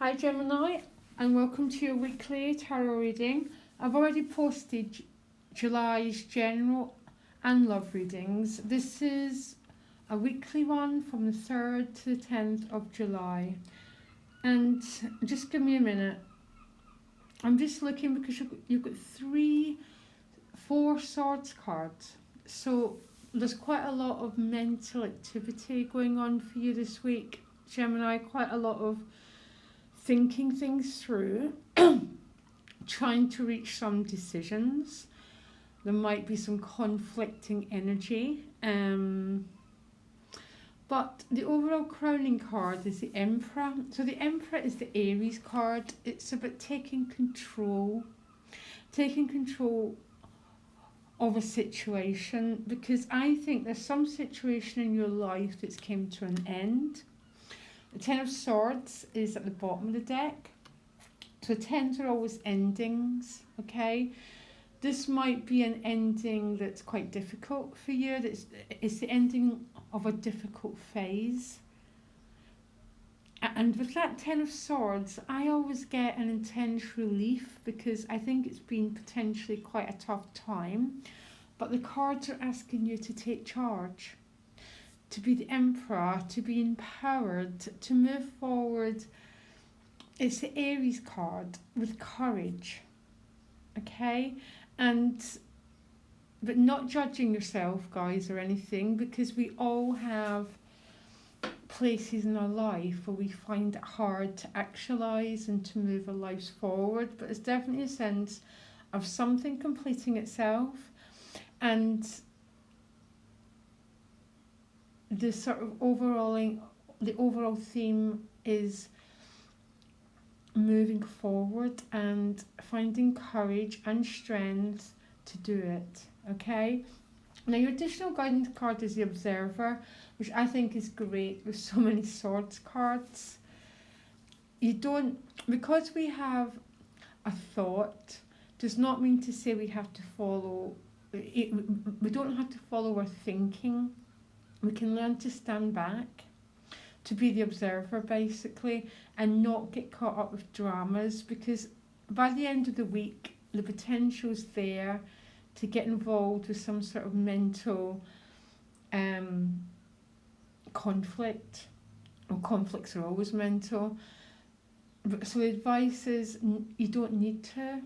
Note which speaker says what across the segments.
Speaker 1: Hi Gemini, and welcome to your weekly tarot reading. I've already posted July's general and love readings. This is a weekly one from the 3rd to the 10th of July. And just give me a minute. I'm just looking because you've got four swords cards. So there's quite a lot of mental activity going on for you this week, Gemini. Quite a lot of thinking things through, trying to reach some decisions. There might be some conflicting energy. But the overall crowning card is the Emperor. So the Emperor is the Aries card. It's about taking control of a situation, because I think there's some situation in your life that's came to an end. The Ten of Swords is at the bottom of the deck. So tens are always endings, okay? This might be an ending that's quite difficult for you. It's the ending of a difficult phase. And with that Ten of Swords, I always get an intense relief because I think it's been potentially quite a tough time. But the cards are asking you to take charge, to be the Emperor, to be empowered, to move forward. It's the Aries card with courage, okay? But not judging yourself, guys, or anything, because we all have places in our life where we find it hard to actualize and to move our lives forward. But it's definitely a sense of something completing itself, and the overall theme is moving forward and finding courage and strength to do it, okay? Now your additional guidance card is the Observer, which I think is great with so many swords cards. Because we have a thought, does not mean to say we have to follow it. We don't have to follow our thinking. We can learn to stand back, to be the observer basically, and not get caught up with dramas, because by the end of the week the potential's there to get involved with some sort of mental conflict, or conflicts are always mental. So the advice is you don't need to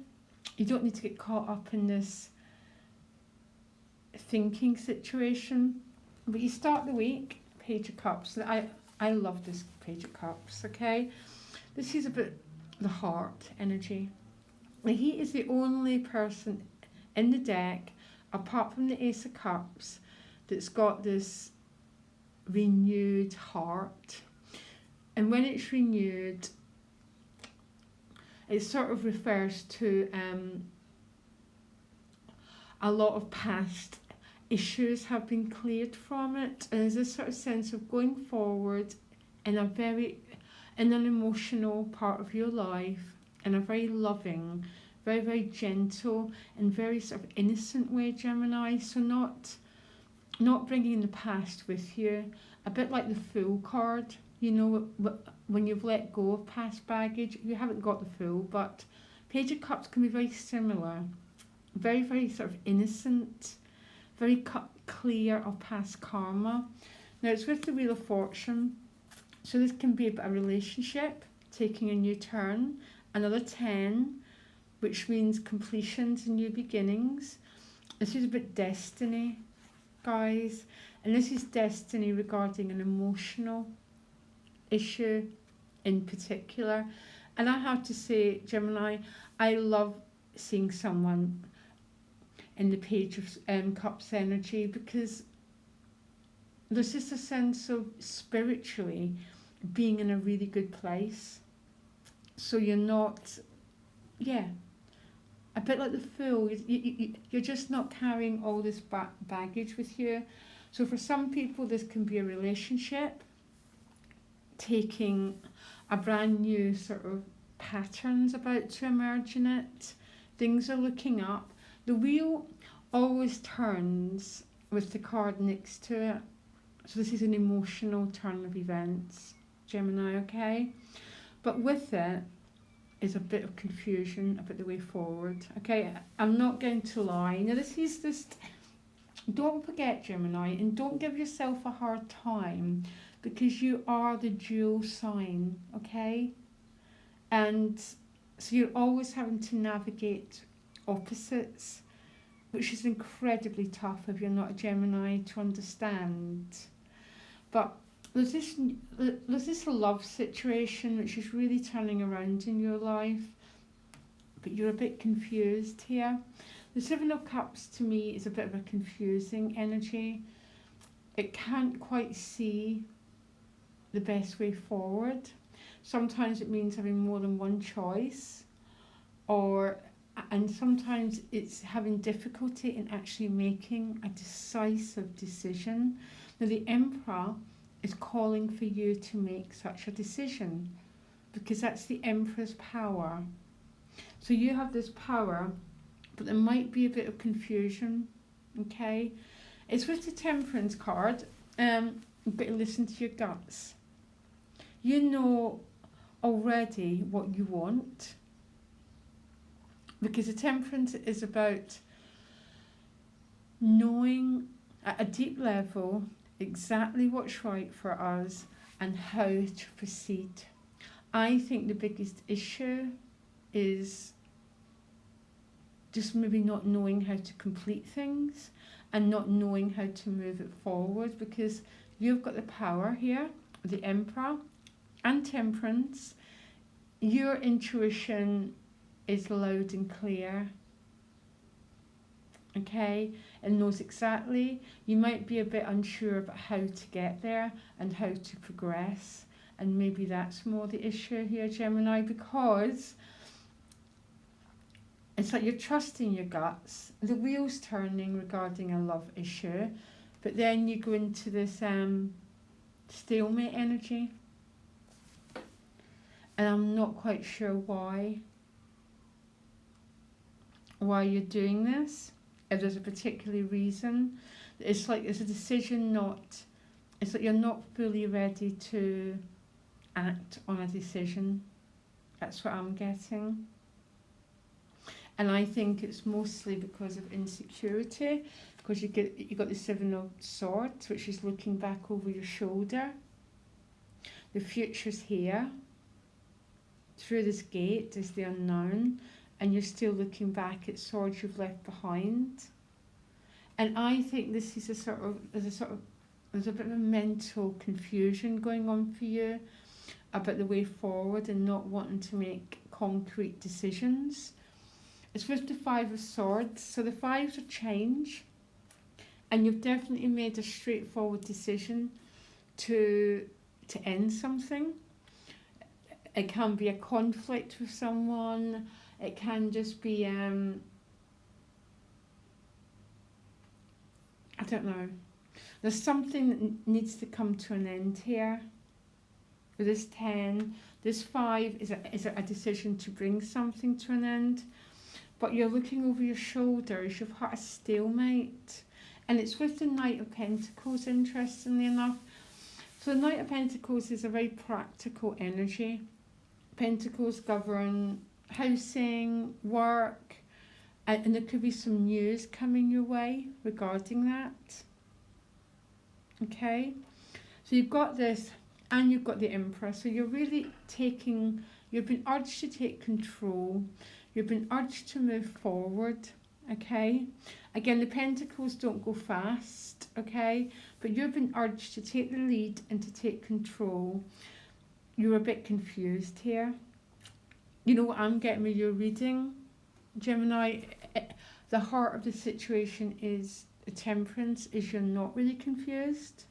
Speaker 1: get caught up in this thinking situation. But you start the week, Page of Cups. I love this Page of Cups, okay? This is about the heart energy. He is the only person in the deck, apart from the Ace of Cups, that's got this renewed heart. And when it's renewed, it sort of refers to a lot of past issues have been cleared from it, and there's this sort of sense of going forward in an emotional part of your life, in a very loving, very, very gentle and very sort of innocent way, Gemini. So not bringing the past with you, a bit like the Fool card, you know, when you've let go of past baggage. You haven't got the Fool, but Page of Cups can be very similar, very, very sort of innocent, very clear of past karma. Now it's with the Wheel of Fortune, so this can be about a relationship taking a new turn, another 10, which means completions and new beginnings. This is about destiny, guys, and this is destiny regarding an emotional issue in particular. And I have to say, Gemini, I love seeing someone in the Page of Cups energy, because there's just a sense of spiritually being in a really good place. So you're not, a bit like the Fool, you're just not carrying all this baggage with you. So for some people this can be a relationship taking a brand new sort of patterns about to emerge in it. Things are looking up. The wheel always turns with the card next to it. So this is an emotional turn of events, Gemini, okay? But with it is a bit of confusion about the way forward. Okay, I'm not going to lie. Now this is just, don't forget Gemini, and don't give yourself a hard time, because you are the dual sign, okay? And so you're always having to navigate opposites, which is incredibly tough if you're not a Gemini to understand. But there's this love situation which is really turning around in your life, but you're a bit confused here. The Seven of Cups to me is a bit of a confusing energy. It can't quite see the best way forward. Sometimes it means having more than one choice, and sometimes it's having difficulty in actually making a decisive decision. Now the Emperor is calling for you to make such a decision, because that's the Emperor's power. So you have this power, but there might be a bit of confusion, okay? It's with the Temperance card, you've got to listen to your guts. You know already what you want, because the Temperance is about knowing at a deep level exactly what's right for us and how to proceed. I think the biggest issue is just maybe not knowing how to complete things and not knowing how to move it forward, because you've got the power here, the Emperor and Temperance. Your intuition is loud and clear, okay, and knows exactly. You might be a bit unsure about how to get there and how to progress, and maybe that's more the issue here, Gemini, because it's like you're trusting your guts, the wheel's turning regarding a love issue, but then you go into this stalemate energy, and I'm not quite sure why you're doing this. If there's a particular reason, it's like it's a decision it's like you're not fully ready to act on a decision. That's what I'm getting. And I think it's mostly because of insecurity, because you got the Seven of Swords, which is looking back over your shoulder. The future's here. Through this gate is the unknown, and you're still looking back at swords you've left behind. And I think this is there's a bit of a mental confusion going on for you about the way forward and not wanting to make concrete decisions. It's with the Five of Swords, so the fives are change, and you've definitely made a straightforward decision to end something. It can be a conflict with someone. It can just be, I don't know. There's something that needs to come to an end here. With this 10, this 5 is a decision to bring something to an end. But you're looking over your shoulders, you've had a stalemate. And it's with the Knight of Pentacles, interestingly enough. So the Knight of Pentacles is a very practical energy. Pentacles govern housing, work, and there could be some news coming your way regarding that. Okay, so you've got this, and you've got the Emperor. So you're really you've been urged to take control. You've been urged to move forward. Okay, again, the Pentacles don't go fast. Okay, but you've been urged to take the lead and to take control. You're a bit confused here. You know what I'm getting with your reading, Gemini? The heart of the situation is Temperance, is you're not really confused.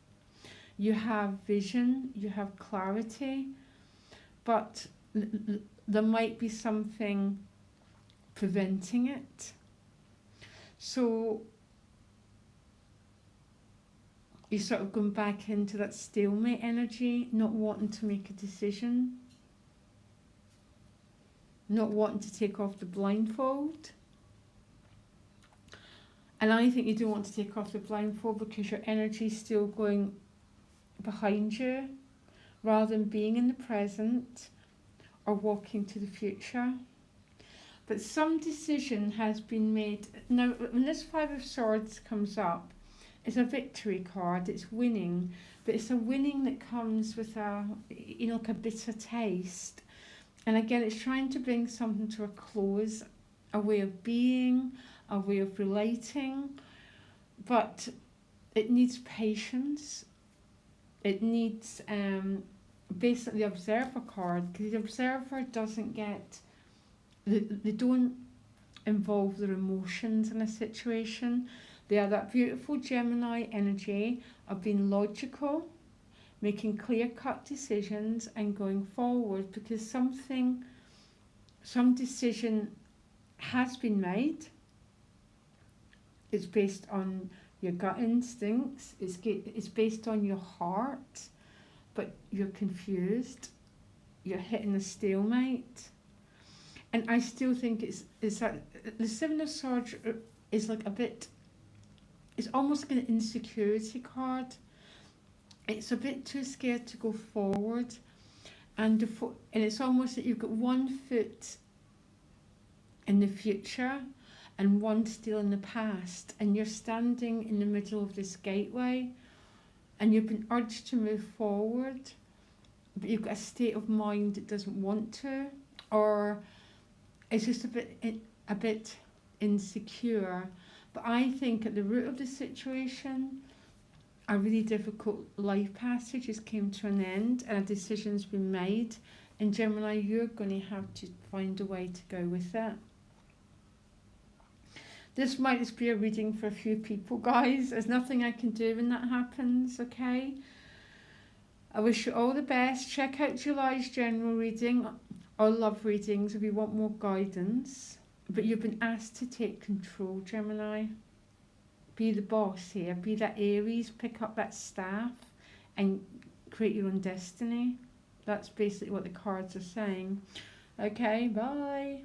Speaker 1: You have vision, you have clarity, but there might be something preventing it. So you're sort of going back into that stalemate energy, not wanting to make a decision, not wanting to take off the blindfold. And I think you don't want to take off the blindfold because your energy is still going behind you, rather than being in the present or walking to the future. But some decision has been made. Now, when this Five of Swords comes up, it's a victory card, it's winning, but it's a winning that comes with a, like a bitter taste. And again, it's trying to bring something to a close, a way of being, a way of relating, but it needs patience. It needs basically the observer card, because the observer doesn't get, they don't involve their emotions in a situation. They are that beautiful Gemini energy of being logical, making clear-cut decisions and going forward, because some decision has been made. It's based on your gut instincts, it's based on your heart, but you're confused, you're hitting a stalemate. And I still think it's that the Seven of Swords is like a bit, it's almost like an insecurity card. It's a bit too scared to go forward, and it's almost that you've got one foot in the future and one still in the past, and you're standing in the middle of this gateway, and you've been urged to move forward, but you've got a state of mind that doesn't want to, or it's just a bit insecure. But I think at the root of the situation, a really difficult life passage has came to an end and a decision's been made. And Gemini, you're going to have to find a way to go with it. This might just be a reading for a few people, guys. There's nothing I can do when that happens, okay? I wish you all the best. Check out July's general reading or love readings if you want more guidance. But you've been asked to take control, Gemini. Be the boss here. Be that Aries. Pick up that staff and create your own destiny. That's basically what the cards are saying. Okay, bye.